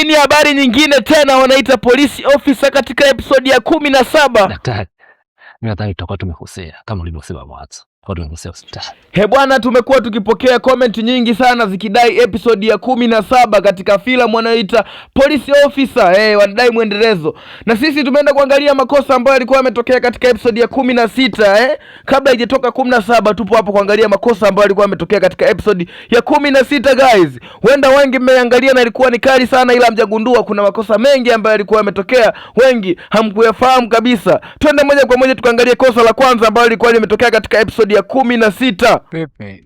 Hii ni habari nyingine tena, wanaita police officer katika episode ya 17. Daktari, mimi nadhani tutakuwa tumekosea kama ulivyosema mwanzo. Bwana, tumekuwa tukipokea comment nyingi sana zikidai episode ya 17 katika filamu wanayoita Police Officer, wanadai muendelezo. Na sisi tumeenda kuangalia makosa ambayo yalikuwa yametokea katika episode ya 16, kabla haijatoka 17. Tupo hapo kuangalia makosa ambayo yalikuwa yametokea katika episode ya 16 guys. Wenda wengi mmeangalia na ilikuwa ni kali sana, ila mjagundua kuna makosa mengi ambayo yalikuwa yametokea, wengi hamkuyafahamu kabisa. Twende moja kwa moja tukaangalie kosa la kwanza ambalo lilikuwa limetokea katika episode ya 16. Pepe,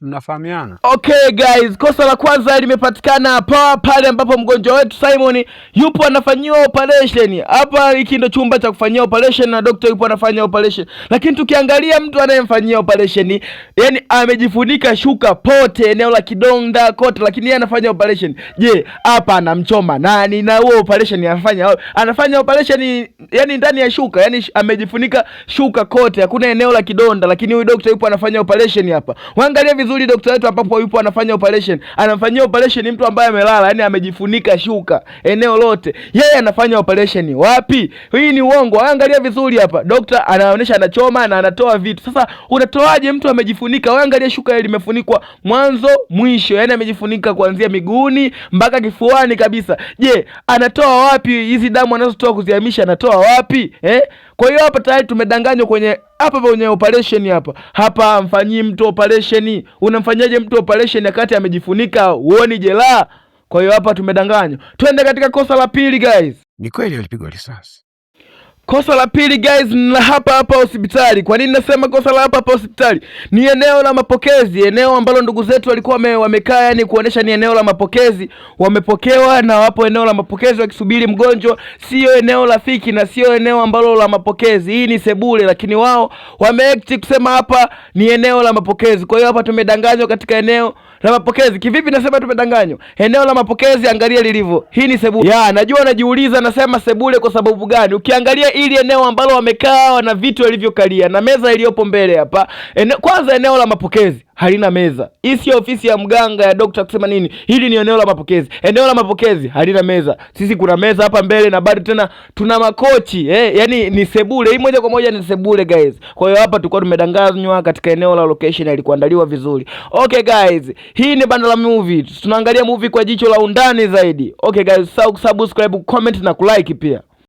mnafahamiana? Okay guys, kosa la kwanza limepatikana hapa pale ambapo mgonjwa wetu Simon yupo anafanyiwa operation. Hapa hiki ndio chumba cha kufanyia operation na daktari yupo anafanya operation. Lakini tukiangalia mtu anayemfanyia operation, yani amejifunika shuka pote, eneo la kidonda kote, lakini yeye anafanya operation. Je, hapa anamchoma nani? Na huo operation anafanya operation yani ndani ya shuka, yani amejifunika shuka kote, hakuna eneo la kidonda, lakini huyu daktari yupo anafanya operation hapa. Waangalia vizuri daktari wetu ambapo yupo anafanya operation. Anafanyia operation mtu ambaye amelala, yani amejifunika shuka eneo lote. Yeye anafanya operation wapi? Hii ni uongo. Angalia vizuri hapa. Daktari anaonyesha anachoma na anatoa vitu. Sasa unatoaje mtu amejifunika? Angalia shuka limefunikwa mwanzo mwisho. Yani amejifunika kuanzia miguuni mpaka kifuani kabisa. Je, anatoa wapi hizi damu anazotoa kuzihamisha, anatoa wapi? Kwa hiyo hapa tayari tumedanganywa kwenye operation hapa. Hapa mfanyii mtu operation. Unamfanyaje mtu operation wakati amejifunika? Uoni jela? Kwa hiyo hapa tumedanganywa. Twende katika kosa la pili guys. Ni kweli alipigwa risasi. Kosa la pili guys na hapa hospitali. Kwa nini nasema kosa la hapa hospitali? Ni eneo la mapokezi, eneo ambalo ndugu zetu walikuwa wamekaa, yani kuonesha ni eneo la mapokezi. Wamepokewa na wapo eneo la mapokezi wakisubiri mgonjwa. Sio eneo rafiki na sio eneo ambalo la mapokezi. Hii ni sebule, lakini wao wameact kusema hapa ni eneo la mapokezi. Kwa hiyo hapa tumedanganywa katika eneo la mapokezi. Kivipi nasema tumedanganywa? Eneo la mapokezi angalia lilivyo. Hii ni sebule. Najua najiuliza nasema sebule kwa sababu gani? Ukiangalia ili eneo ambalo wamekaa na vitu walivyokalia na meza iliyopo mbele hapa. Kwanza eneo la mapokezi halina meza. Hii sio ofisi ya mganga ya daktari kusema nini. Hili ni eneo la mapokezi. Eneo la mapokezi halina meza. Sisi kuna meza hapa mbele na bado tena tuna makochi. Yani ni sebule. Hii moja kwa moja ni sebule guys. Kwa hiyo hapa tulikuwa tumedanganywa katika eneo la location ilikuandaliwa vizuri. Okay guys, hii ni Banda la Movie. Tunaangalia movie kwa jicho la undani zaidi. Okay guys, subscribe, comment na kulike pia.